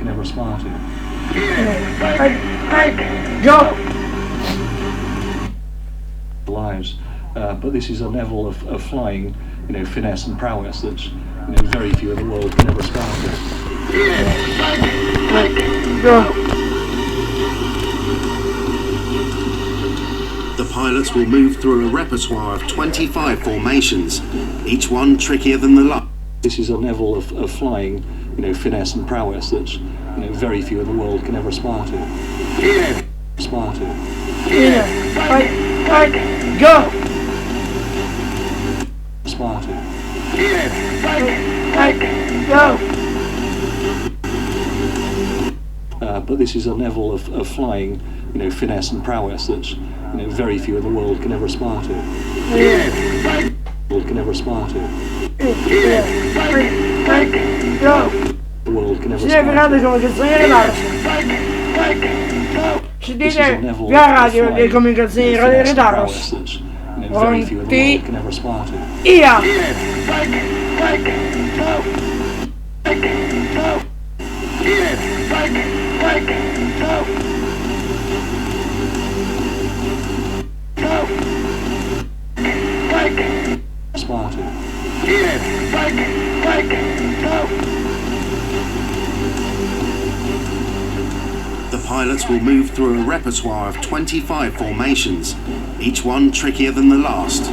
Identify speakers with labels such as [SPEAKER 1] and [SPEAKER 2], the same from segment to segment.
[SPEAKER 1] can ever aspire to.
[SPEAKER 2] Go!
[SPEAKER 1] Lives, but this is a level of flying, finesse and prowess that very few in the world can ever aspire to.
[SPEAKER 2] Go!
[SPEAKER 3] The pilots will move through a repertoire of 25 formations, each one trickier than the last.
[SPEAKER 1] This is a level of flying, finesse and prowess that very few in the world can ever aspire to. Aspire to.
[SPEAKER 2] Go!
[SPEAKER 1] Aspire to.
[SPEAKER 2] Go!
[SPEAKER 1] But this is a level of flying, finesse and prowess that very few in the world can ever aspire to. World can ever aspire to.
[SPEAKER 2] Go!
[SPEAKER 1] The world can ever
[SPEAKER 2] Si deve
[SPEAKER 1] aspire to.
[SPEAKER 2] come canzone si dice via radio le comunicazioni in radio redarsi.
[SPEAKER 1] Very few in the world can ever aspire to.
[SPEAKER 2] Ia!
[SPEAKER 1] Aspire to.
[SPEAKER 3] The pilots will move through a repertoire of 25 formations, each one trickier than the last.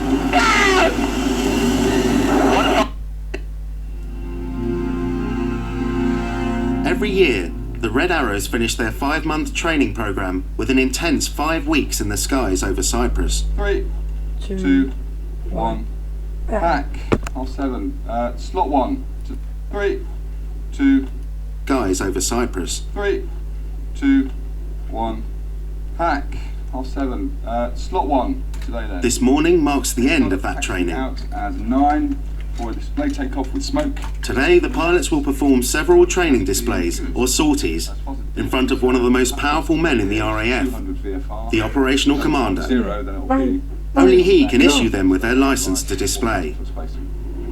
[SPEAKER 3] Every year, the Red Arrows finish their 5-month training program with an intense 5 weeks in the skies over Cyprus.
[SPEAKER 4] 3, 2, 1, back. Half 7. Slot 1. 3, 2,
[SPEAKER 3] Skies over Cyprus.
[SPEAKER 4] 3, 2, 1, pack. Half 7. Slot 1 today then.
[SPEAKER 3] This morning marks the end of that training.
[SPEAKER 4] Out as 9 for display takeoff with smoke.
[SPEAKER 3] Today, the pilots will perform several training displays, or sorties, in front of one of the most powerful men in the RAF,
[SPEAKER 4] 200 VFR.
[SPEAKER 3] the operational commander.
[SPEAKER 4] 0, then it'll be.
[SPEAKER 3] Only he can issue them with their license to display.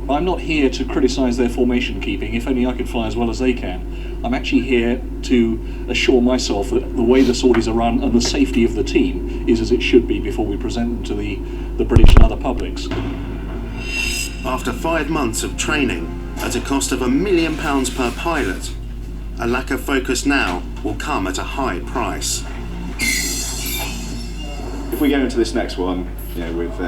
[SPEAKER 1] I'm not here to criticise their formation keeping, if only I could fly as well as they can. I'm actually here to assure myself that the way the sorties are run and the safety of the team is as it should be before we present them to the British and other publics.
[SPEAKER 3] After 5 months of training, at a cost of £1 million per pilot, a lack of focus now will come at a high price.
[SPEAKER 5] If we go into this next one, with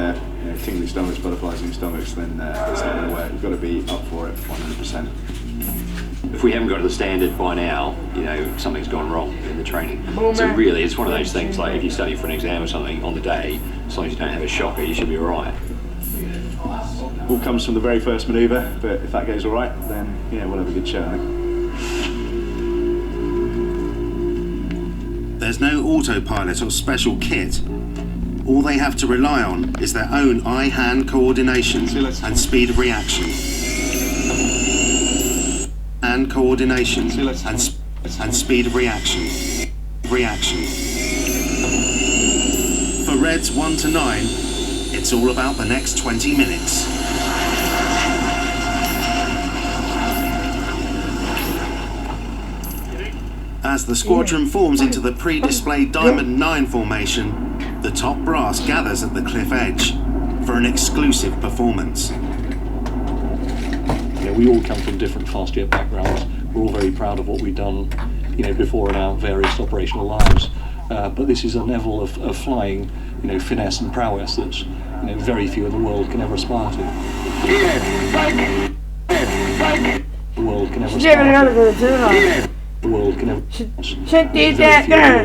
[SPEAKER 5] tingling stomachs, butterflies in your stomachs, then it's not going to work. You've got to be up for it 100%.
[SPEAKER 6] If we haven't got to the standard by now, something's gone wrong in the training. So really, it's one of those things like if you study for an exam or something on the day, as long as you don't have a shocker, you should be all right.
[SPEAKER 5] All comes from the very first manoeuvre, but if that goes all right, then we'll have a good show.
[SPEAKER 3] There's no autopilot or special kit. All they have to rely on is their own eye-hand coordination and speed of reaction. Hand coordination and speed of reaction. For Reds 1 to 9, it's all about the next 20 minutes. As the squadron forms into the pre-displayed Diamond 9 formation, the top brass gathers at the cliff edge for an exclusive performance.
[SPEAKER 1] We all come from different fast jet backgrounds. We're all very proud of what we've done, before in our various operational lives. But this is a level of flying, finesse and prowess that, very few in the world can ever aspire to. The world can ever aspire to. The world can ever.
[SPEAKER 2] Sentite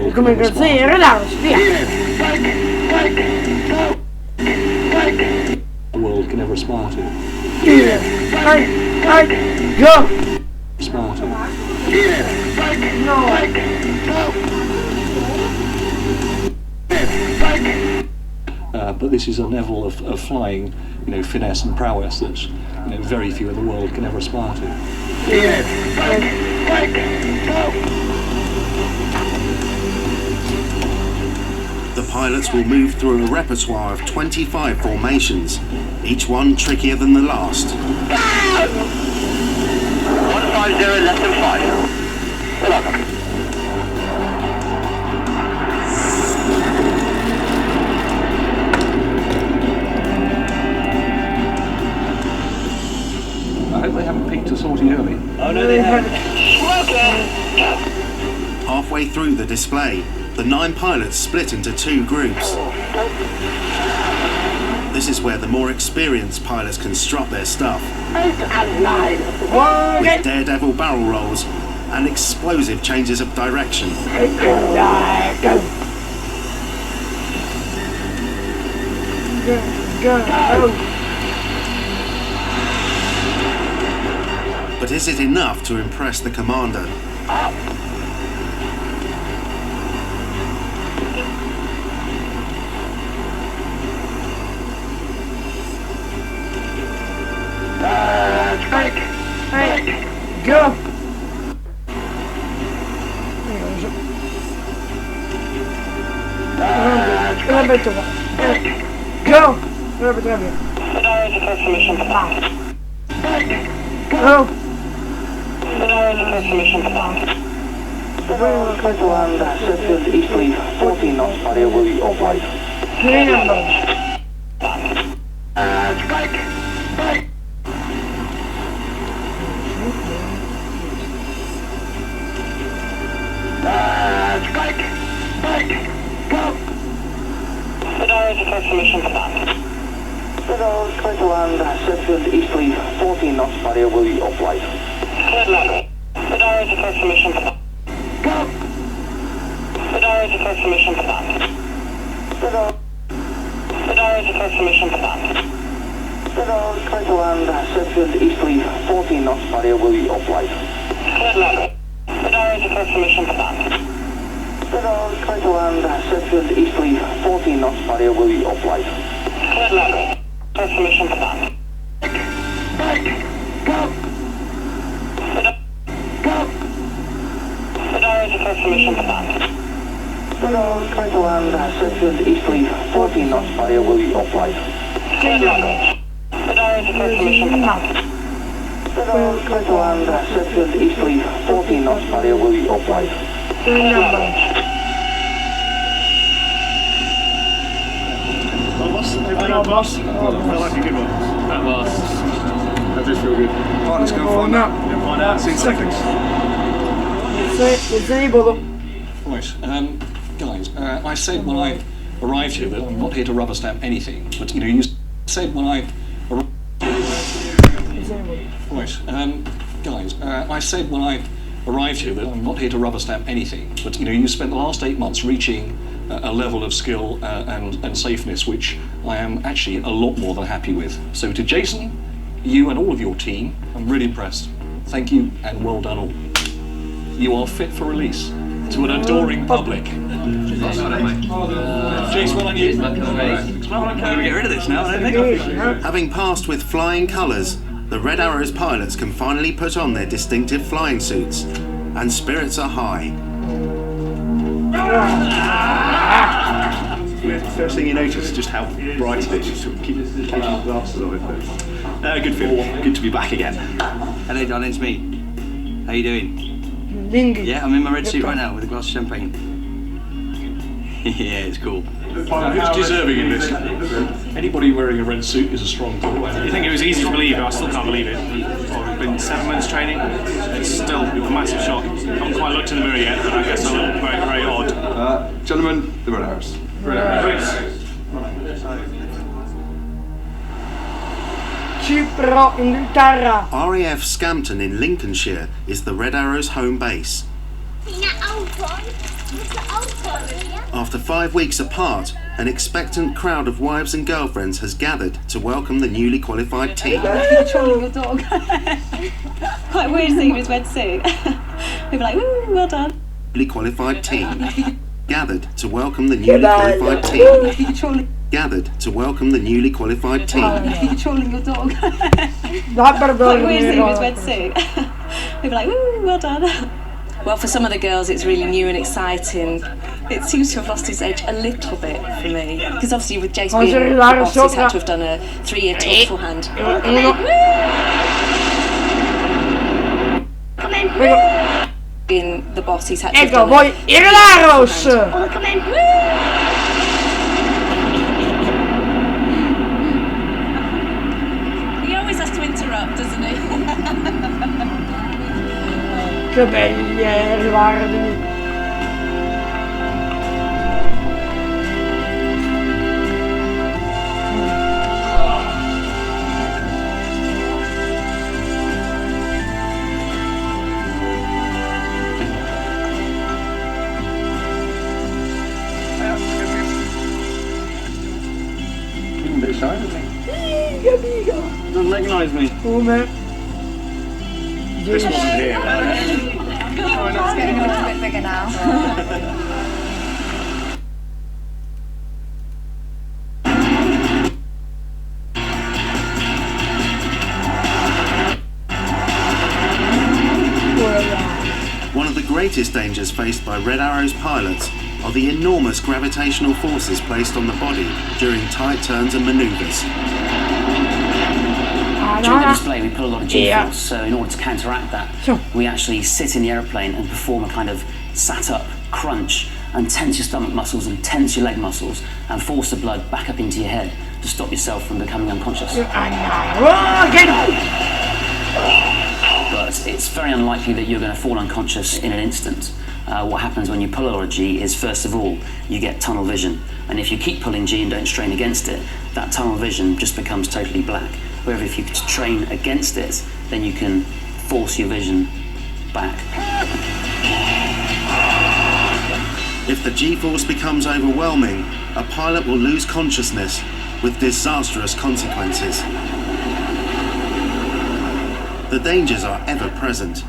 [SPEAKER 2] le comunicazioni in redarsi, via!
[SPEAKER 1] The world can ever aspire to.
[SPEAKER 2] Go!
[SPEAKER 1] Aspire to. But this is a level of flying, finesse and prowess that, very few in the world can ever aspire to.
[SPEAKER 3] The pilots will move through a repertoire of 25 formations, each one trickier than the last.
[SPEAKER 6] 150, less than 5. Good luck.
[SPEAKER 3] Halfway through the display, the 9 pilots split into 2 groups. This is where the more experienced pilots can strut their stuff. With daredevil barrel rolls and explosive changes of direction. But is it enough to impress the commander?
[SPEAKER 2] Go! Go! Prawie. Go!
[SPEAKER 7] Sheffield East Leaf, 14 knots, barrier will be off-light. Sheffield East Leaf, 14 knots, barrier will be off-light. Sheffield East Leaf, 14 knots, barrier will be off-light. Sheffield East Leaf, 14 knots, barrier will be off-light. Sheffield East Leaf, 14 knots, barrier will be off-light. Sheffield East Leaf, 14 knots, barrier will be off-light.
[SPEAKER 5] Boss. Felt like a good one. That last. That does feel good. Right, let's go and find out. Find out. See in seconds.
[SPEAKER 1] Right, guys, I said when I arrived here that I'm not here to rubber stamp anything, but you said when I arrived. Right, guys, I said when I arrived here that I'm not here to rubber stamp anything, but you spent the last 8 months reaching a level of skill and safeness which I am actually a lot more than happy with. So to Jason, you and all of your team, I'm really impressed. Thank you and well done all. You are fit for release to an adoring public. Jason, well on you.
[SPEAKER 6] Get rid of this now, I don't think.
[SPEAKER 3] Having passed with flying colours, the Red Arrows pilots can finally put on their distinctive flying suits, and spirits are high.
[SPEAKER 5] First thing you notice is just how bright it is. You sort of keep taking the glasses of it. But, good feeling. Good to be back again.
[SPEAKER 8] Hello, darling, it's me. How you doing? Yeah, I'm in my red suit right now with a glass of champagne. Yeah, it's cool.
[SPEAKER 1] Who's deserving in this? Anybody wearing a red suit is a strong call.
[SPEAKER 9] You think it was easy to believe, but I still can't believe it. It's been 7 months training. It's still a massive shock. I haven't quite looked in the mirror yet, but I guess I look very, very odd.
[SPEAKER 5] Gentlemen, the Red Arrows.
[SPEAKER 2] Cipro, Inghilterra.
[SPEAKER 3] RAF Scampton in Lincolnshire is the Red Arrows' home base. After 5 weeks apart, an expectant crowd of wives and girlfriends has gathered to welcome the newly qualified team.
[SPEAKER 10] Controlling your dog. Quite weird seeing his red suit. People are like, woo, well done.
[SPEAKER 3] Newly qualified team. Gathered to welcome the newly qualified team. Gathered to welcome the newly qualified team.
[SPEAKER 10] Controlling your dog. Quite weird seeing his red suit. People are like, woo, well done. Well, for some of the girls, it's really new and exciting. It seems to have lost its edge a little bit for me. Because obviously with Jace being the boss, he's had to have done a 3-year tour beforehand. Come in. Being the boss, he's had to have done a 3-year tour beforehand. Come in. He always has to interrupt, doesn't he?
[SPEAKER 2] Che belli aerei, guardi.
[SPEAKER 8] Don't recognise me.
[SPEAKER 2] Come?
[SPEAKER 8] This wasn't here.
[SPEAKER 10] It's getting a little bit bigger now.
[SPEAKER 3] One of the greatest dangers faced by Red Arrow's pilots are the enormous gravitational forces placed on the body during tight turns and manoeuvres.
[SPEAKER 11] During the display we put a lot of G-force, so in order to counteract that, we actually sit in the aeroplane and perform a kind of sat-up crunch and tense your stomach muscles and tense your leg muscles and force the blood back up into your head to stop yourself from becoming unconscious. But it's very unlikely that you're going to fall unconscious in an instant. What happens when you pull a lot of G is, first of all, you get tunnel vision. And if you keep pulling G and don't strain against it, that tunnel vision just becomes totally black. However, if you train against it, then you can force your vision back.
[SPEAKER 3] If the G-force becomes overwhelming, a pilot will lose consciousness with disastrous consequences. The dangers are ever present.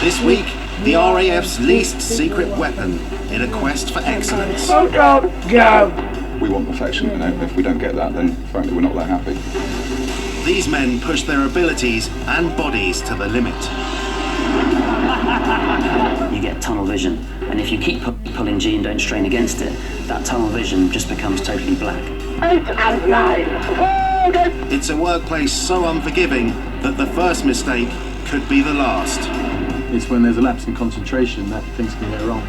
[SPEAKER 3] This week, the RAF's least secret weapon in a quest for excellence.
[SPEAKER 5] We want perfection, you know. If we don't get that, then frankly we're not that happy.
[SPEAKER 3] These men push their abilities and bodies to the limit.
[SPEAKER 11] You get tunnel vision, and if you keep pulling G and don't strain against it, that tunnel vision just becomes totally black.
[SPEAKER 3] It's a workplace so unforgiving that the first mistake could be the last.
[SPEAKER 12] It's when there's a lapse in concentration that things can go wrong.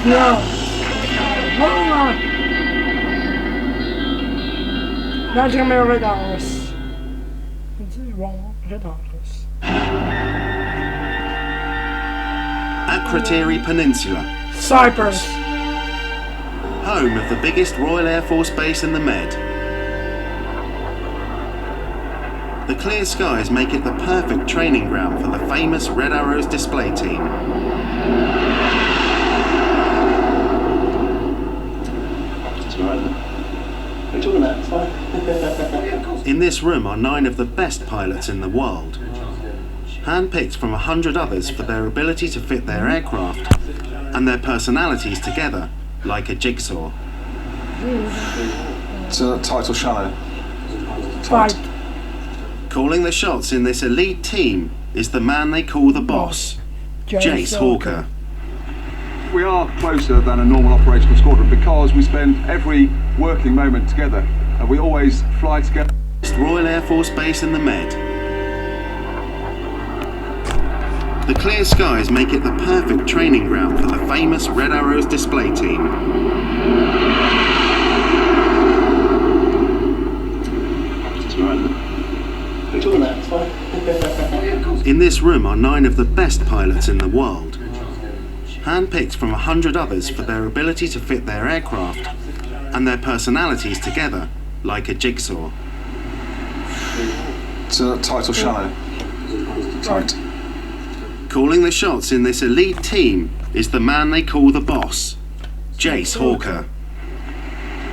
[SPEAKER 2] No. That's gonna be Red Arrows. It's wrong. Red Arrows.
[SPEAKER 3] Akrotiri Peninsula.
[SPEAKER 2] Cyprus.
[SPEAKER 3] Home of the biggest Royal Air Force base in the Med. The clear skies make it the perfect training ground for the famous Red Arrows display team. In this room are 9 of the best pilots in the world, handpicked from 100 others for their ability to fit their aircraft and their personalities together like a jigsaw.
[SPEAKER 5] So title shallow.
[SPEAKER 2] Fight.
[SPEAKER 3] Calling the shots in this elite team is the man they call the boss, Jace Hawker.
[SPEAKER 4] We are closer than a normal operational squadron because we spend every working moment together and we always fly together.
[SPEAKER 3] Royal Air Force Base in the Med. The clear skies make it the perfect training ground for the famous Red Arrows display team. In this room are 9 of the best pilots in the world, handpicked from 100 others for their ability to fit their aircraft and their personalities together like a jigsaw.
[SPEAKER 5] So title shallow. Tight.
[SPEAKER 3] Calling the shots in this elite team is the man they call the boss, Jace Hawker.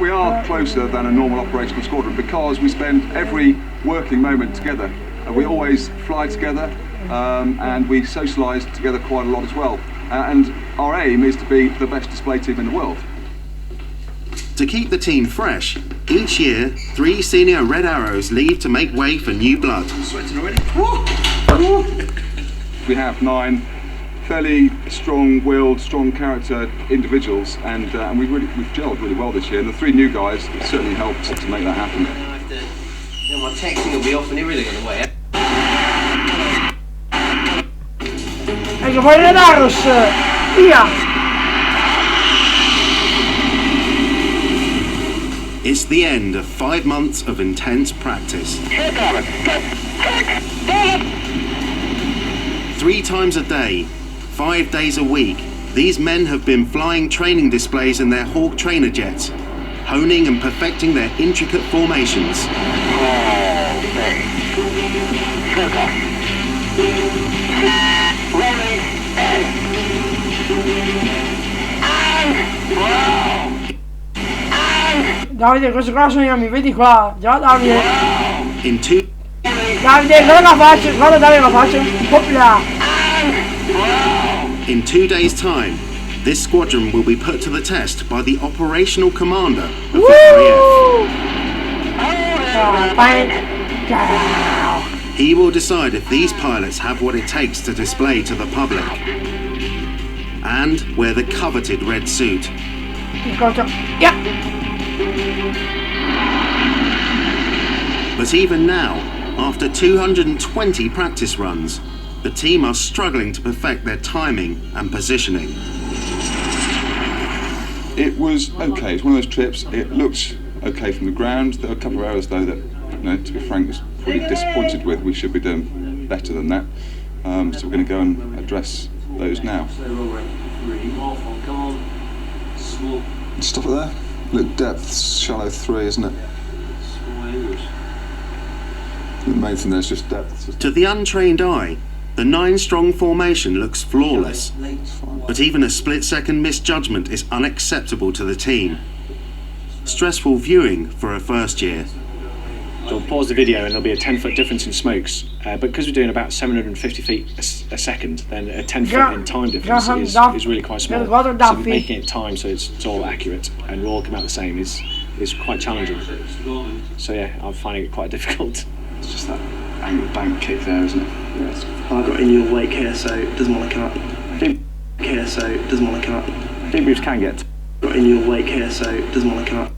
[SPEAKER 4] We are closer than a normal operational squadron because we spend every working moment together and we always fly together and we socialise together quite a lot as well. And our aim is to be the best display team in the world.
[SPEAKER 3] To keep the team fresh, each year 3 senior Red Arrows leave to make way for new blood.
[SPEAKER 4] We have 9 fairly strong-willed, strong character individuals, and we've gelled really well this year. And the 3 new guys certainly helped to make that happen.
[SPEAKER 13] My texting will be off and everything on the way.
[SPEAKER 2] Ecco, poi Red Arrows, via!
[SPEAKER 3] It's the end of 5 months of intense practice. 3 times a day, 5 days a week, these men have been flying training displays in their Hawk trainer jets, honing and perfecting their intricate formations.
[SPEAKER 2] Davide, questo qua sono io, mi vedi qua? Già Davide.
[SPEAKER 3] Davide,
[SPEAKER 2] guarda la faccia, guarda Davide la faccia. Hopla.
[SPEAKER 3] In 2 days' time, this squadron will be put to the test by the operational commander of the RAF. He will decide if these pilots have what it takes to display to the public and wear the coveted red suit.
[SPEAKER 2] Yeah.
[SPEAKER 3] But even now, after 220 practice runs, the team are struggling to perfect their timing and positioning.
[SPEAKER 4] It was okay. It's one of those trips. It looked okay from the ground. There were a couple of areas though that, to be frank, I was pretty disappointed with. We should be doing better than that. So we're going to go and address those now. Stop it there. Look, depth, shallow 3, isn't it? The main thing there is just depth.
[SPEAKER 3] To the untrained eye, the 9-strong formation looks flawless, but even a split-second misjudgment is unacceptable to the team. Stressful viewing for a first year.
[SPEAKER 14] So we'll pause the video and there'll be a 10-foot difference in smokes, but because we're doing about 750 feet a second, then a 10-foot in time difference is really quite small. So making it time so it's all accurate and we'll all come out the same is quite challenging. So yeah, I'm finding it quite difficult.
[SPEAKER 5] It's just that angle bank kick there, isn't it?
[SPEAKER 13] Yes. I got in your wake here, so it doesn't want to come up. Here, so it doesn't want to come up.
[SPEAKER 5] Debriefs can get.
[SPEAKER 13] Got in your wake here, so it doesn't want to come up.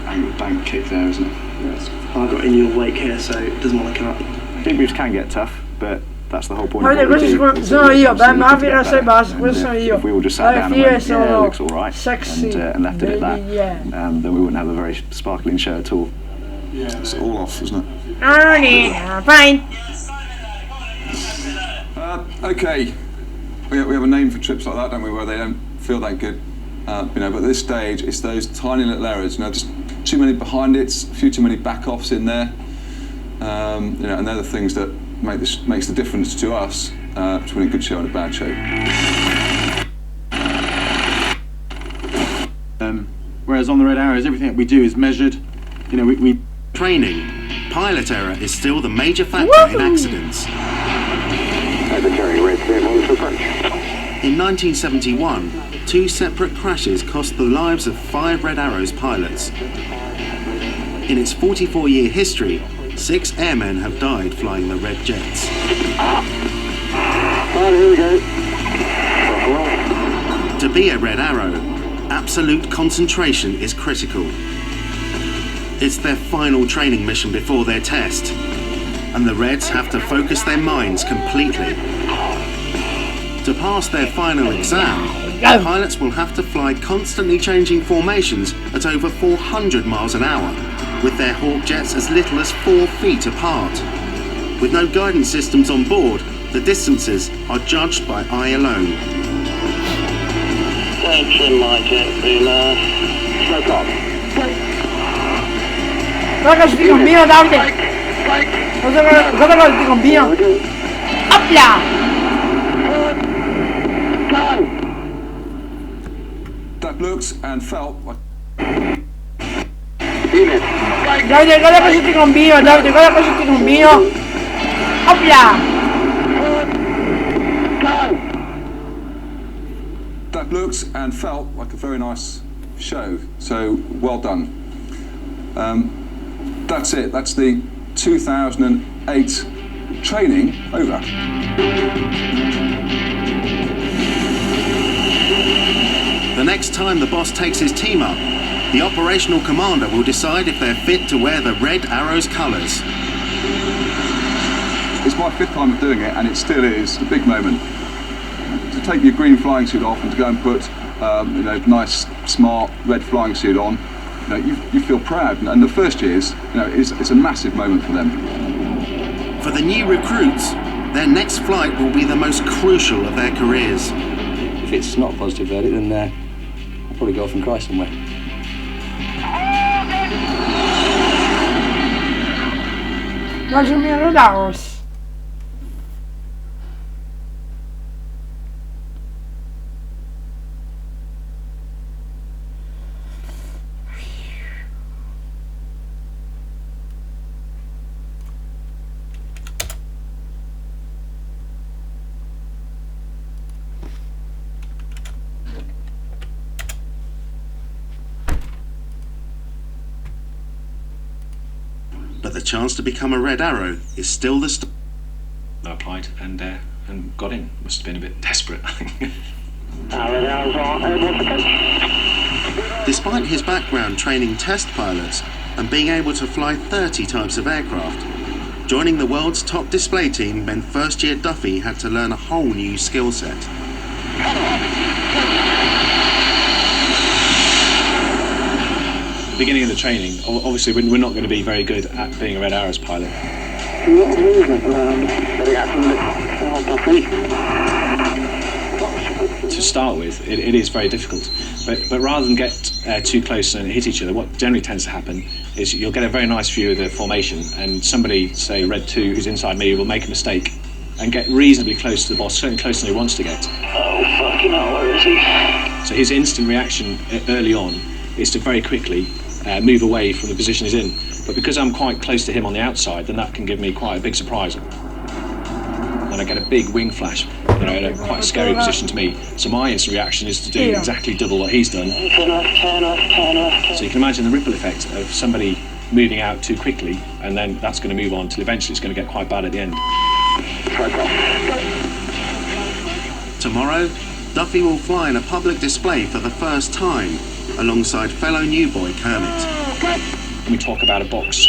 [SPEAKER 5] Angle bank kick there, isn't it?
[SPEAKER 13] Yes. I got in your wake here, so it doesn't want to come up.
[SPEAKER 5] Debriefs can get tough, but that's the whole point.
[SPEAKER 2] Guarda, questi sono io, beh, ma fino sei basta, questo sono io.
[SPEAKER 5] If we all just sat down and went, yeah, it looks all right, and left it at that, then we wouldn't have a very sparkling show at all.
[SPEAKER 4] Yeah. It's all off, isn't it?
[SPEAKER 2] Fine.
[SPEAKER 4] Okay. We have a name for trips like that, don't we, where they don't feel that good. But at this stage, it's those tiny little errors. Just too many behind it, a few too many back-offs in there. And they're the things that makes the difference to us between a good show and a bad show.
[SPEAKER 12] Whereas on the Red Arrows, everything that we do is measured. We
[SPEAKER 3] training. Pilot error is still the major factor in accidents. In 1971, 2 separate crashes cost the lives of 5 Red Arrows pilots. In its 44-year history, 6 airmen have died flying the Red Jets.
[SPEAKER 7] Here we go.
[SPEAKER 3] To be a Red Arrow, absolute concentration is critical. It's their final training mission before their test, and the Reds have to focus their minds completely. To pass their final exam, pilots will have to fly constantly changing formations at over 400 miles an hour, with their Hawk jets as little as 4 feet apart. With no guidance systems on board, the distances are judged by eye alone.
[SPEAKER 7] Attention, my jet dealer. Smoke off.
[SPEAKER 2] Guarda che ti combino, Davide! Guarda che ti combino! Oppla!
[SPEAKER 4] That looks and felt like...
[SPEAKER 2] Davide, guarda cosa ti combino, Davide, guarda cosa ti combino! Oppla!
[SPEAKER 4] That looks and felt like a very nice show. So well done. That's it. That's the 2008 training over.
[SPEAKER 3] The next time the boss takes his team up, the operational commander will decide if they're fit to wear the Red Arrow's colours.
[SPEAKER 4] It's my 5th time of doing it, and it still is a big moment. To take your green flying suit off and to go and put nice, smart red flying suit on, you feel proud. And the first years, it's a massive moment for them.
[SPEAKER 3] For the new recruits, their next flight will be the most crucial of their careers.
[SPEAKER 8] If it's not a positive verdict, then I'll probably go off and cry somewhere.
[SPEAKER 2] $100,000.
[SPEAKER 3] But the chance to become a Red Arrow is still the
[SPEAKER 14] I applied and got in. Must have been a bit desperate, I think.
[SPEAKER 3] Despite his background training test pilots and being able to fly 30 types of aircraft, joining the world's top display team meant first-year Duffy had to learn a whole new skill set.
[SPEAKER 14] Beginning of the training, obviously we're not going to be very good at being a Red Arrows pilot. To start with, it is very difficult. But rather than get too close and hit each other, what generally tends to happen is you'll get a very nice view of the formation, and somebody, say Red 2, who's inside me, will make a mistake and get reasonably close to the boss, certainly closer than he wants to get.
[SPEAKER 7] Oh, fucking hell, where is he?
[SPEAKER 14] So his instant reaction early on is to very quickly move away from the position he's in. But because I'm quite close to him on the outside, then that can give me quite a big surprise. And I get a big wing flash, in a quite a scary position to me. So my instant reaction is to do exactly double what he's done. So you can imagine the ripple effect of somebody moving out too quickly, and then that's going to move on till eventually it's going to get quite bad at the end.
[SPEAKER 3] Tomorrow, Duffy will fly in a public display for the first time, alongside fellow new boy Kermit.
[SPEAKER 14] When we talk about a box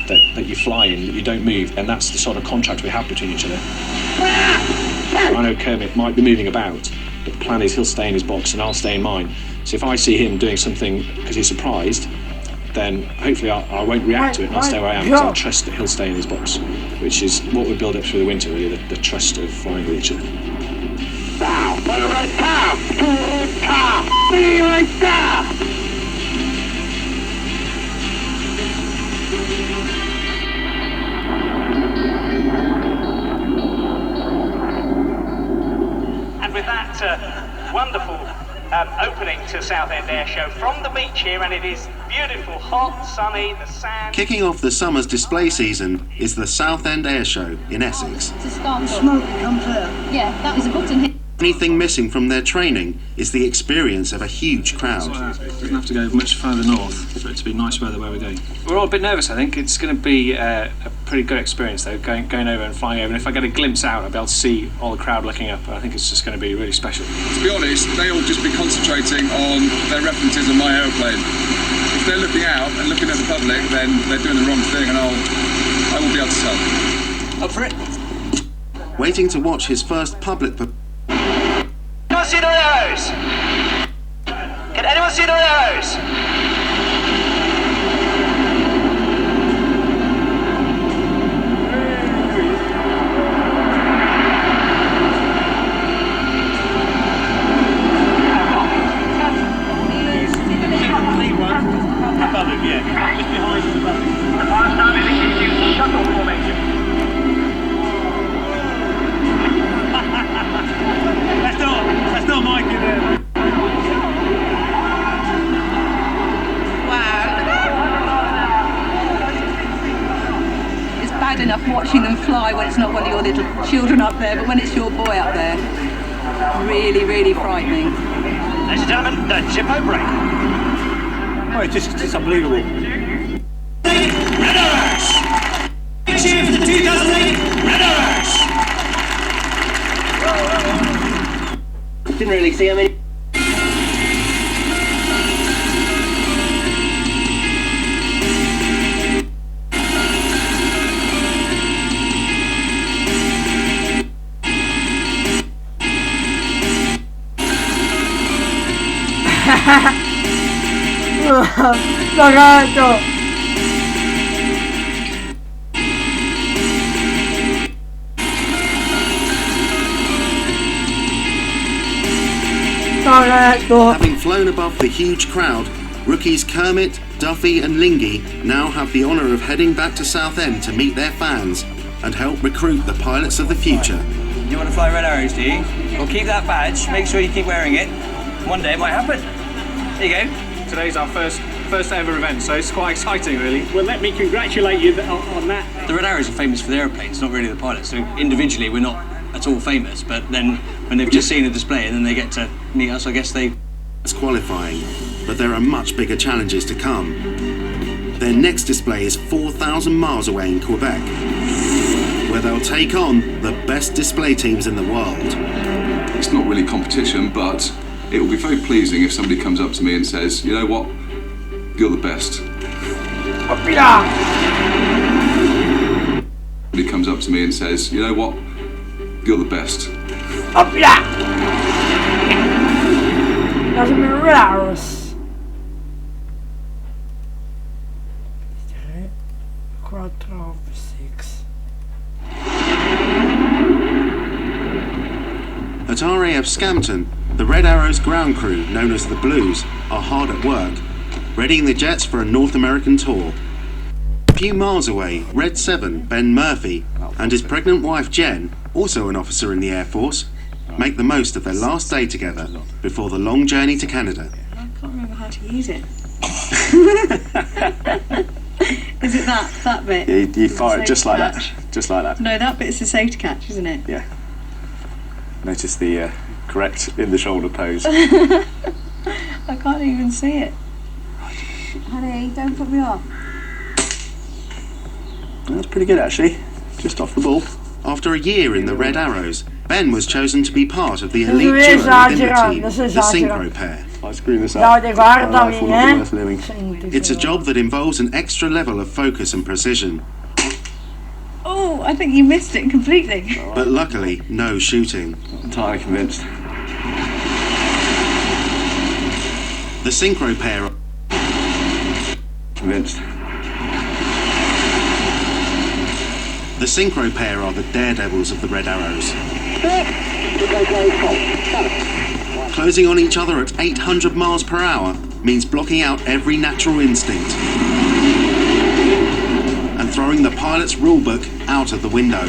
[SPEAKER 14] that you fly in, that you don't move, and that's the sort of contract we have between each other. I know Kermit might be moving about, but the plan is he'll stay in his box and I'll stay in mine. So if I see him doing something because he's surprised, then hopefully I won't react to it and I'll stay where I am, because I'll trust that he'll stay in his box, which is what we build up through the winter, really, the trust of flying with each other.
[SPEAKER 15] And with that wonderful opening to Southend Air Show from the beach here, and it is beautiful, hot, sunny, the sand.
[SPEAKER 3] Kicking off the summer's display season is the Southend Air Show in Essex.
[SPEAKER 16] The smoke comes out. Yeah, that was a button hit.
[SPEAKER 3] Anything missing from their training is the experience of a huge crowd.
[SPEAKER 14] It doesn't have to go much further north for it to be nice weather where we're going. We're all a bit nervous, I think. It's going to be a pretty good experience, though, going over and flying over. And if I get a glimpse out, I'll be able to see all the crowd looking up. I think it's just going to be really special.
[SPEAKER 4] To be honest, they all just be concentrating on their references of my aeroplane. If they're looking out and looking at the public, then they're doing the wrong thing, and I will be able to tell.
[SPEAKER 8] Up for it.
[SPEAKER 3] Waiting to watch his first public
[SPEAKER 15] Can anyone see the arrows? Can anyone see the arrows?
[SPEAKER 9] Above him, yeah. Just behind him, above him. The first time it executes shuttle formation. That's not Mike in there.
[SPEAKER 10] Wow. It's bad enough watching them fly when it's not one of your little children up there, but when it's your boy up there, really, really frightening.
[SPEAKER 15] Ladies and gentlemen, the Jippo break.
[SPEAKER 17] Oh, it's just unbelievable.
[SPEAKER 18] Red Arrows! Cheer for the 2008 Red Arrows!
[SPEAKER 19] Didn't really see how many.
[SPEAKER 2] Cagato!
[SPEAKER 3] Having flown above the huge crowd, rookies Kermit, Duffy and Lingy now have the honour of heading back to Southend to meet their fans and help recruit the pilots of the future.
[SPEAKER 20] You want to fly Red Arrows, do you? Well, keep that badge, make sure you keep wearing it. One day it might happen. There you go.
[SPEAKER 9] Today's our first ever event, so it's quite exciting, really.
[SPEAKER 17] Well, let me congratulate you on that.
[SPEAKER 20] The Red Arrows are famous for the airplanes, not really the pilots. So individually, we're not at all famous, but then when they've just seen a display and then they get to meet us, I guess they...
[SPEAKER 3] It's qualifying, but there are much bigger challenges to come. Their next display is 4,000 miles away in Quebec, where they'll take on the best display teams in the world.
[SPEAKER 4] It's not really competition, but it will be very pleasing if somebody comes up to me and says, you know what, you're the best. Somebody comes up to me and says, you know what, you're the best.
[SPEAKER 2] That's a Red Arrows. 3, 4, 6.
[SPEAKER 3] At RAF Scampton, the Red Arrows ground crew, known as the Blues, are hard at work, readying the jets for a North American tour. A few miles away, Red 7, Ben Murphy, and his pregnant wife Jen, also an officer in the Air Force, make the most of their last day together before the long journey to Canada.
[SPEAKER 10] I can't remember how to use it. Is it that bit?
[SPEAKER 12] Yeah, you fire it just like that. Just like that.
[SPEAKER 10] No, that bit's the safety catch, isn't it?
[SPEAKER 12] Yeah. Notice the correct in the shoulder pose.
[SPEAKER 10] I can't even see it. Honey, don't put me off.
[SPEAKER 12] That's pretty good actually. Just off the ball.
[SPEAKER 3] After a year in the Red Arrows, Ben was chosen to be part of the elite duo within the team, the Synchro pair.
[SPEAKER 12] I screw this up.
[SPEAKER 3] It's a job that involves an extra level of focus and precision.
[SPEAKER 10] Oh, I think you missed it completely.
[SPEAKER 3] But luckily, no shooting.
[SPEAKER 12] Entirely convinced.
[SPEAKER 3] The Synchro pair are
[SPEAKER 12] convinced.
[SPEAKER 3] The Synchro pair are the daredevils of the Red Arrows. Closing on each other at 800 miles per hour means blocking out every natural instinct and throwing the pilot's rulebook out of the window.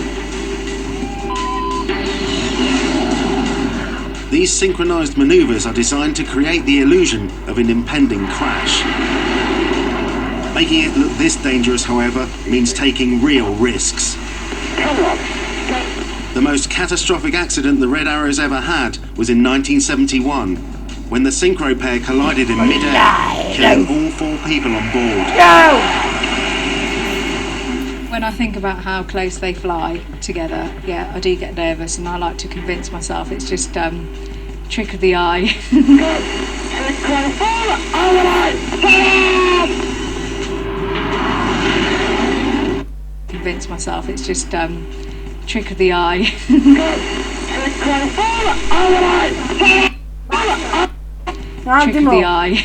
[SPEAKER 3] These synchronized maneuvers are designed to create the illusion of an impending crash. Making it look this dangerous, however, means taking real risks. The most catastrophic accident the Red Arrows ever had was in 1971, when the Synchro pair collided in mid-air, killing all 4 people on board.
[SPEAKER 10] When I think about how close they fly together, yeah, I do get nervous, and I like to convince myself it's just trick of the eye. Convince myself it's just trick of the eye. Trick of the eye.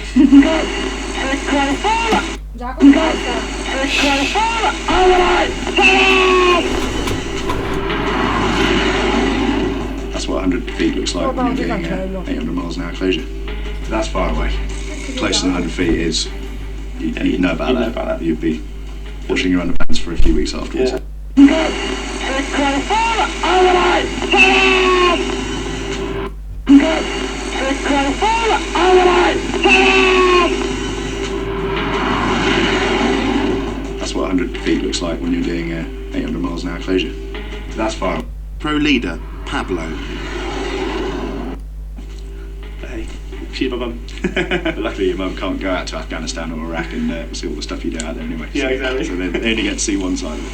[SPEAKER 12] That's what 100 feet looks like when you're doing 800 miles an hour closure. That's far away. Closer than 100 feet is, you know about that. You'd be washing your underpants for a few weeks afterwards. That's what 100 feet looks like when you're doing 800 miles an hour closure. That's far away.
[SPEAKER 3] Pro leader, Pablo.
[SPEAKER 12] Hey, She's my mum. But luckily your mum can't go out to Afghanistan or Iraq and see all the stuff you do out there anyway.
[SPEAKER 17] Yeah, exactly.
[SPEAKER 12] So they only get to see one side of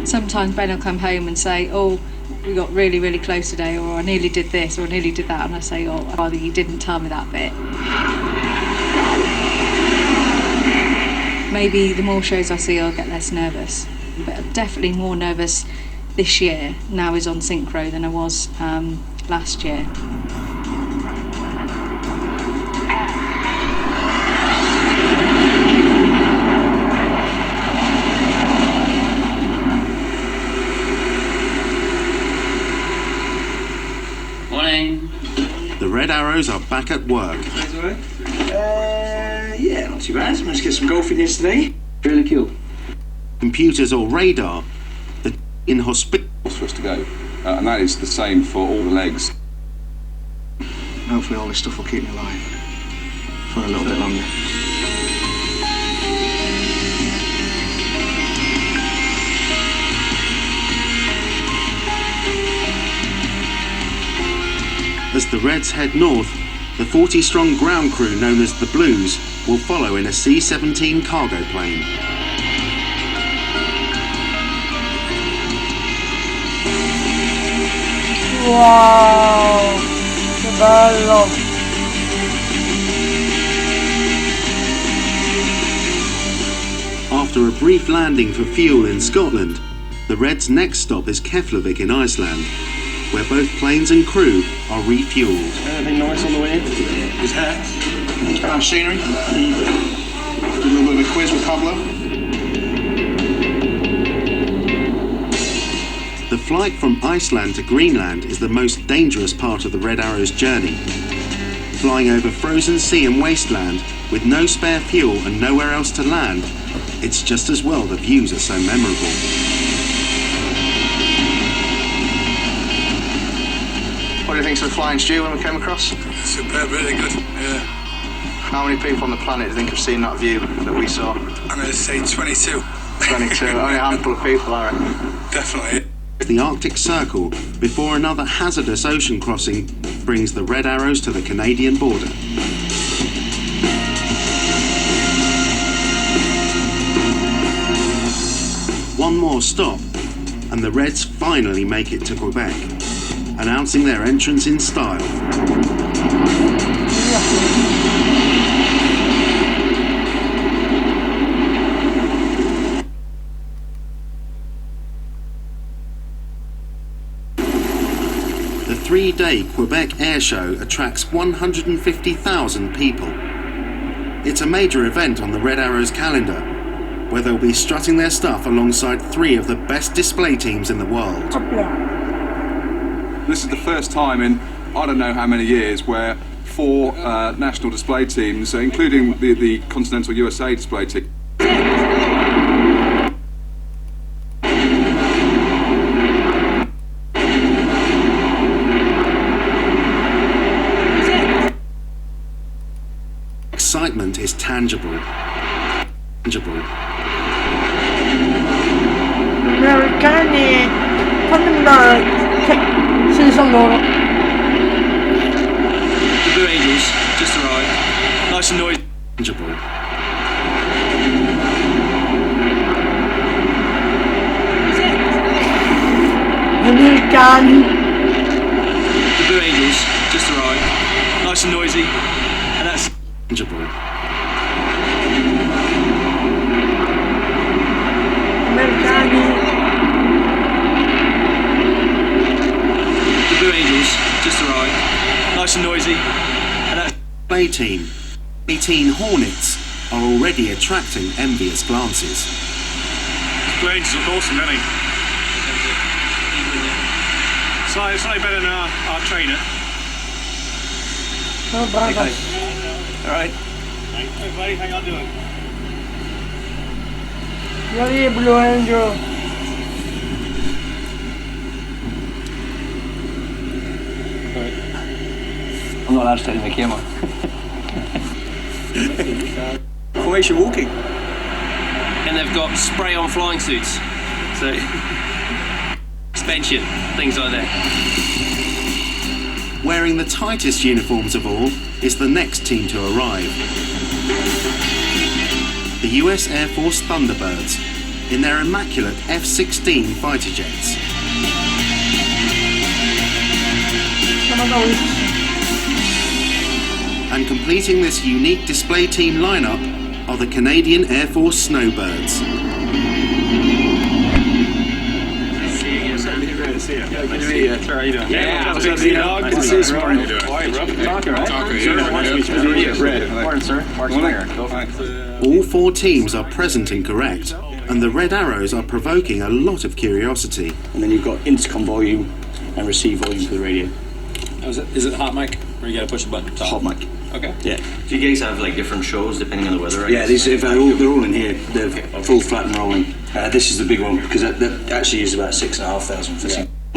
[SPEAKER 12] it.
[SPEAKER 21] Sometimes Ben will come home and say, oh, we got really, really close today, or I nearly did this, or I nearly did that, and I say, oh, I'd rather you didn't tell me that bit. Maybe the more shows I see, I'll get less nervous. But I'm definitely more nervous this year, now is on synchro, than I was last year.
[SPEAKER 8] Morning.
[SPEAKER 3] The Red Arrows are back at work.
[SPEAKER 13] Yeah, not too bad. Managed to get some golfing yesterday.
[SPEAKER 8] Really cool.
[SPEAKER 3] Computers or radar, the inhospitable
[SPEAKER 4] for us to go, and that is the same for all the legs.
[SPEAKER 13] Hopefully all this stuff will keep me alive for a little bit longer.
[SPEAKER 3] As the Reds head north, the 40-strong ground crew known as the Blues will follow in a C-17 cargo plane.
[SPEAKER 2] Wow, che bello!
[SPEAKER 3] After a brief landing for fuel in Scotland, the Reds' next stop is Keflavik in Iceland, where both planes and crew are refueled.
[SPEAKER 13] Anything nice on the way in? His hair. Nice scenery. Did a little bit of a quiz with Pablo.
[SPEAKER 3] The flight from Iceland to Greenland is the most dangerous part of the Red Arrow's journey. Flying over frozen sea and wasteland with no spare fuel and nowhere else to land, it's just as well the views are so memorable.
[SPEAKER 13] What do you think of the flying stew when we came across?
[SPEAKER 22] Superb, really good, yeah.
[SPEAKER 13] How many people on the planet do you think have seen that view that we saw?
[SPEAKER 22] I'm going to say 22.
[SPEAKER 13] 22, only a handful of people, I reckon.
[SPEAKER 22] Definitely.
[SPEAKER 3] The Arctic Circle before another hazardous ocean crossing brings the Red Arrows to the Canadian border. One more stop, and the Reds finally make it to Quebec, announcing their entrance in style. The three-day Quebec Air Show attracts 150,000 people. It's a major event on the Red Arrows calendar, where they'll be strutting their stuff alongside three of the best display teams in the world.
[SPEAKER 4] This is the first time in I don't know how many years where four national display teams, including the Continental USA display team,
[SPEAKER 3] excitement is tangible.
[SPEAKER 2] Americani, fanno andare, se ne sono loro.
[SPEAKER 20] The Blue Angels just arrived. Nice and noisy.
[SPEAKER 2] Americani.
[SPEAKER 20] The Blue Angels just arrived. Nice and noisy. And that's
[SPEAKER 2] Americani.
[SPEAKER 20] The Blue Angels just arrived. Nice and noisy. And that's
[SPEAKER 3] Play team, 18 Hornets, are already attracting envious glances.
[SPEAKER 9] Blue Angels look awesome, don't he? Slightly better than our trainer.
[SPEAKER 2] Oh, bravo.
[SPEAKER 20] okay. All right.
[SPEAKER 9] Hey, buddy, how y'all doing?
[SPEAKER 2] You're the Blue Angel.
[SPEAKER 20] I'm not allowed to take the camera. Formation walking. And they've got spray-on flying suits. So
[SPEAKER 8] suspension, things like that.
[SPEAKER 3] Wearing the tightest uniforms of all is the next team to arrive. The US Air Force Thunderbirds in their immaculate F-16 fighter jets. And completing this unique display team lineup are the Canadian Air Force Snowbirds. All four teams are present and correct, and the red arrows are provoking a lot of curiosity.
[SPEAKER 17] And then you've got intercom volume and receive volume for the radio.
[SPEAKER 1] Oh, is it hot mic, or you gotta push a button?
[SPEAKER 17] Hot mic.
[SPEAKER 1] Okay.
[SPEAKER 17] Yeah.
[SPEAKER 8] Do you guys have like different shows depending on the weather?
[SPEAKER 17] Yeah, they're all in here. They're full flat and rolling. This is the big one because that actually is about 6,500 for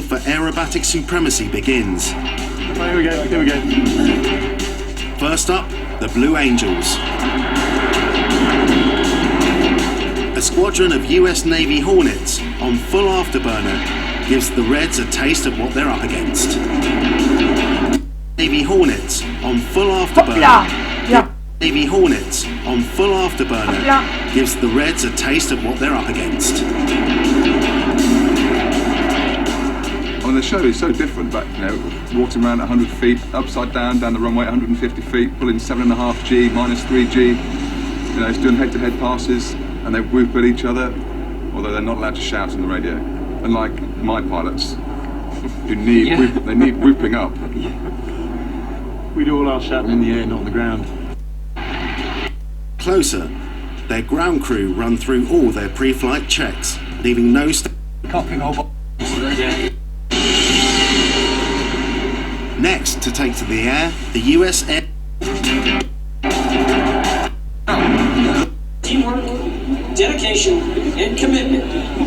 [SPEAKER 3] For aerobatic supremacy begins.
[SPEAKER 17] Here we go.
[SPEAKER 3] First up, the Blue Angels. A squadron of US Navy Hornets on full afterburner gives the Reds a taste of what they're up against. Navy Hornets on full afterburner. Navy Hornets on full afterburner gives the Reds a taste of what they're up against.
[SPEAKER 4] I mean, the show is so different, but walking around at 100 feet, upside down the runway at 150 feet, pulling 7.5 G, minus 3 G. It's doing head-to-head passes, and they whoop at each other, although they're not allowed to shout on the radio. Unlike my pilots, who need whooping up.
[SPEAKER 12] We do all our shouting in the air, not on the ground.
[SPEAKER 3] Closer, their ground crew run through all their pre-flight checks, leaving no Next to take to the air, the US Air...
[SPEAKER 6] Teamwork, dedication, and commitment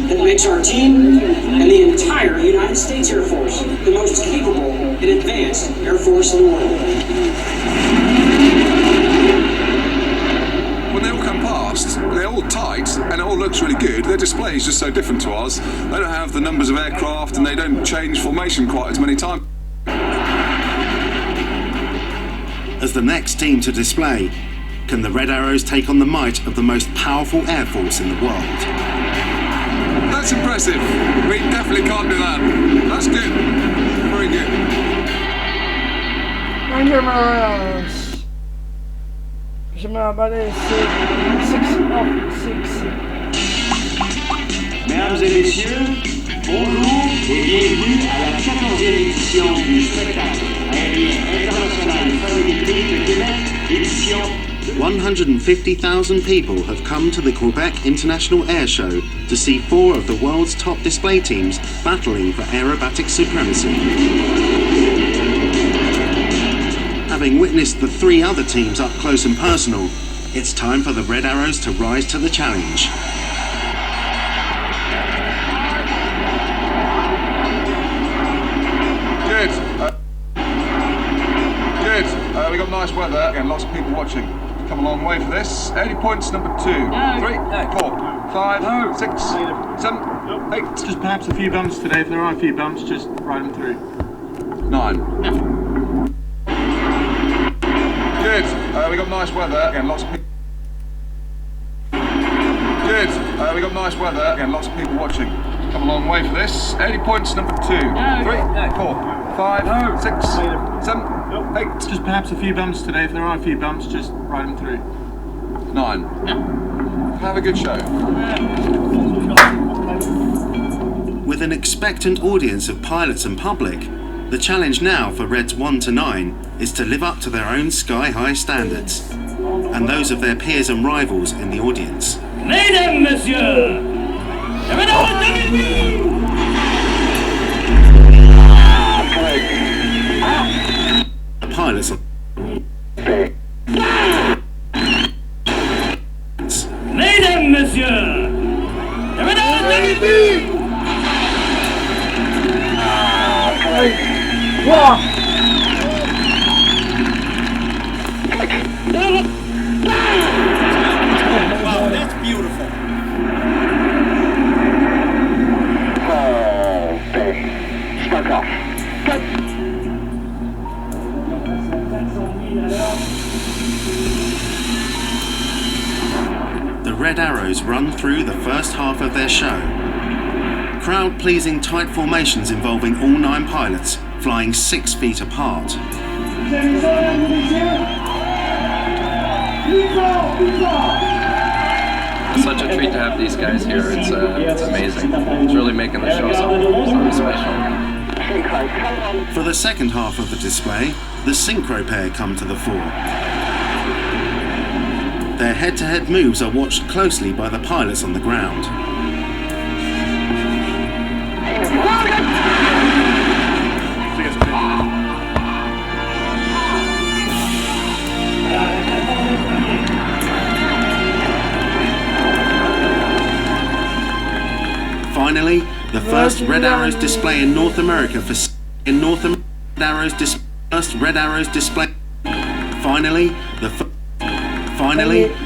[SPEAKER 6] that makes our team and the entire United States Air Force the most capable and advanced Air Force in the world.
[SPEAKER 4] When they all come past, they're all tight and it all looks really good. Their display is just so different to ours. They don't have the numbers of aircraft and they don't change formation quite as many times.
[SPEAKER 3] As the next team to display, can the Red Arrows take on the might of the most powerful air force in the world?
[SPEAKER 4] That's impressive. We definitely can't do that. That's good. Very good.
[SPEAKER 2] Thank you, Marius. Je m'appelle 6
[SPEAKER 18] Mesdames et messieurs, bonjour et bienvenue à la 14e édition du spectacle aérien international Family Prix de Québec, édition
[SPEAKER 3] 150,000 people have come to the Quebec International Air Show to see 4 of the world's top display teams battling for aerobatic supremacy. Having witnessed the 3 other teams up close and personal, it's time for the Red Arrows to rise to the challenge.
[SPEAKER 4] Good. We got nice weather and lots of people watching. Come a long way for this. 80 points, number 2, 3, 4, 5, 6, 7, 8.
[SPEAKER 12] Just perhaps a few bumps today. If there are a few bumps, just ride them through.
[SPEAKER 4] 9. Good. We got nice weather and lots of people. Good. We got nice weather and lots of people watching. Come a long way for this. 80 points, number 2, 3, 4, 5, 6, 7, 8.
[SPEAKER 12] Just perhaps a few bumps today. If there are a few bumps, just ride them through.
[SPEAKER 4] 9. Have a good show.
[SPEAKER 3] With an expectant audience of pilots and public, the challenge now for Reds 1 to 9 is to live up to their own sky-high standards and those of their peers and rivals in the audience.
[SPEAKER 18] Mesdames, Messieurs,
[SPEAKER 3] the pilots are...
[SPEAKER 18] Mesdames, Messieurs,
[SPEAKER 6] Wow, that's beautiful.
[SPEAKER 3] Red Arrows run through the first half of their show. Crowd-pleasing tight formations involving all 9 pilots, flying 6 feet apart.
[SPEAKER 5] It's such a treat to have these guys here. It's amazing. It's really making the show something special.
[SPEAKER 3] For the second half of the display, the synchro pair come to the fore. Their head-to-head moves are watched closely by the pilots on the ground. Finally, the first Red Arrows display in North America for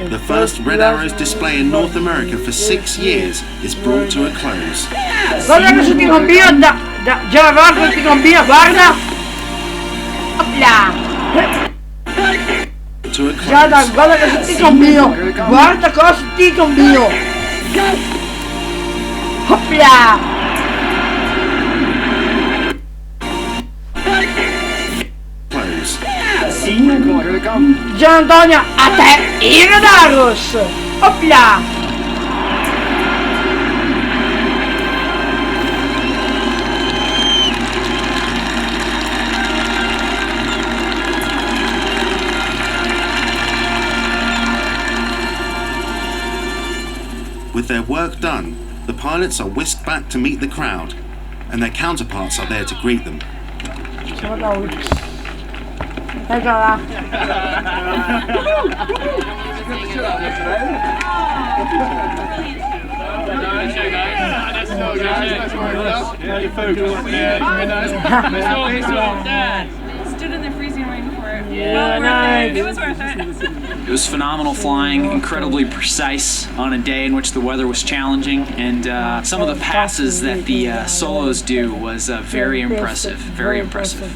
[SPEAKER 3] the first Red Arrows display in North America for 6 years is brought to a close.
[SPEAKER 2] Guarda che ti combina già guarda ti combina, guarda. Guarda che ti combino. Guarda cosa ti combino. Hoppla! Gian Antonio, a te il Red Arrows! Hoppla!
[SPEAKER 3] With their work done, the pilots are whisked back to meet the crowd, and their counterparts are there to greet them.
[SPEAKER 2] Eccola.
[SPEAKER 11] Stood in the freezing rain for it. Yeah, nice. It was worth it.
[SPEAKER 23] It was phenomenal flying, incredibly precise on a day in which the weather was challenging, and some of the passes that the solos do was very impressive, very impressive.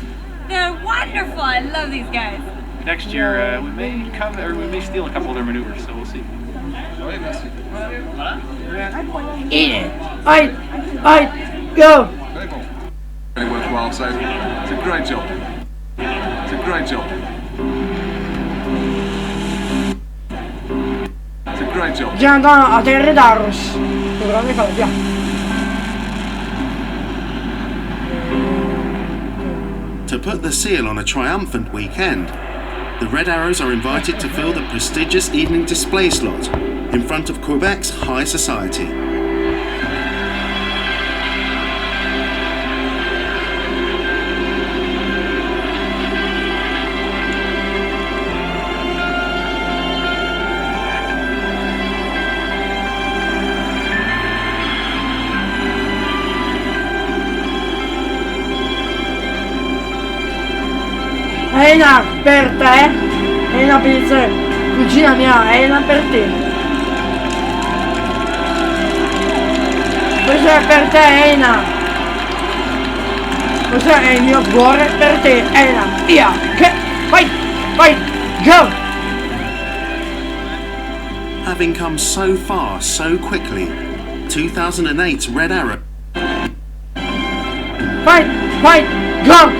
[SPEAKER 11] They're wonderful. I love these guys.
[SPEAKER 9] Next year, we may come, or we may steal a couple of their maneuvers, so we'll see.
[SPEAKER 2] Fight, go.
[SPEAKER 4] Very worthwhile, so it's a great job. It's a great job. It's a great job.
[SPEAKER 2] Gian Antonio, a te il Red Arrows. Dovrà farlo, via.
[SPEAKER 3] To put the seal on a triumphant weekend, the Red Arrows are invited to fill the prestigious evening display slot in front of Quebec's high society.
[SPEAKER 2] Elena, per te, Elena Pizza, cugina mia, Elena per te. Questo è per te, Elena. Questo è il mio cuore per te, Elena. Via, che, vai, go.
[SPEAKER 3] Having come so far so quickly, 2008's Red Arrow.
[SPEAKER 2] Fight, go.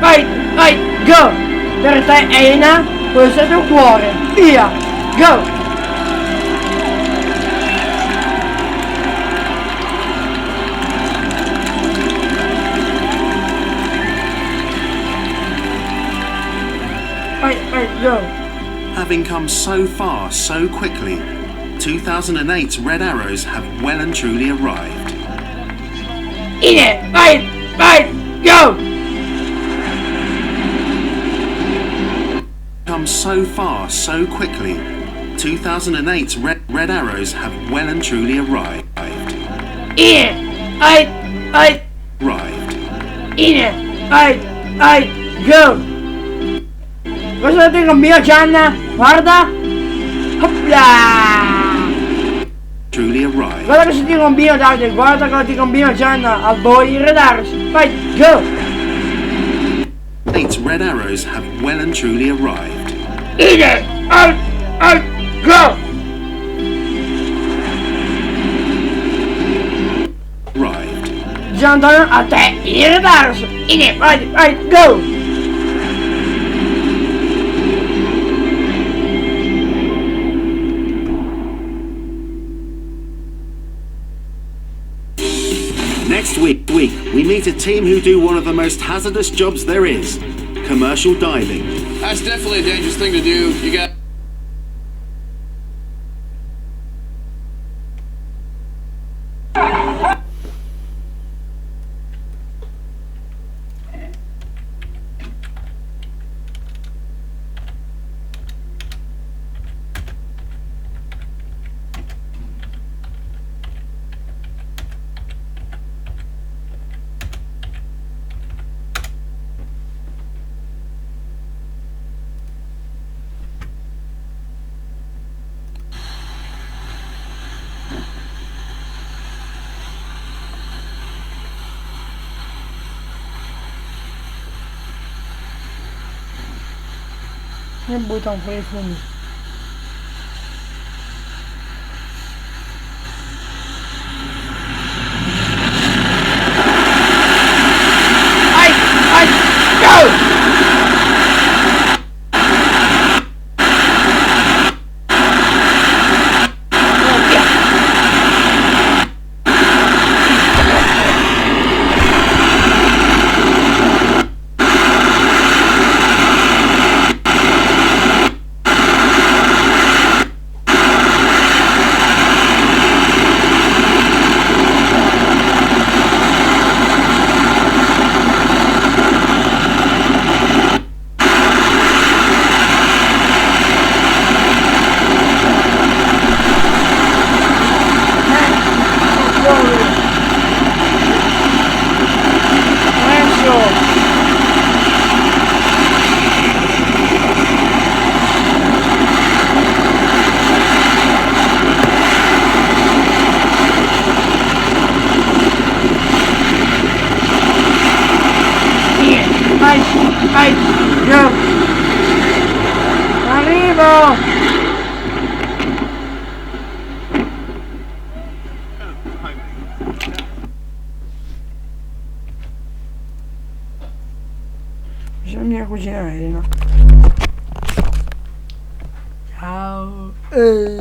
[SPEAKER 2] Vai, go! Per te, Elena, questo è il tuo cuore. Via, go! Vai, go!
[SPEAKER 3] Having come so far so quickly, 2008's Red Arrows have well and truly arrived.
[SPEAKER 2] Vai, go!
[SPEAKER 3] Come so far so quickly, 2008's Red Arrows have well and truly arrived.
[SPEAKER 2] Go! Cosa ti combina, Gianna? Guarda! Hoppla!
[SPEAKER 3] Truly arrived.
[SPEAKER 2] Guarda cosa ti combina, Davide, guarda cosa ti combina, Gianna. A voi il Red Arrows. Vai, go!
[SPEAKER 3] 8's Red Arrows have well and truly arrived.
[SPEAKER 2] In it! Out! Go!
[SPEAKER 3] Arrived.
[SPEAKER 2] J'entends à terre, il est reparti. In it, right, go!
[SPEAKER 3] Next week, we meet a team who do one of the most hazardous jobs there is, commercial diving.
[SPEAKER 7] That's definitely a dangerous thing to do. You got...
[SPEAKER 2] Nem bújtam fel fumni. Go! Go! Arrivo! Bisogna cucinare, no? Ciao!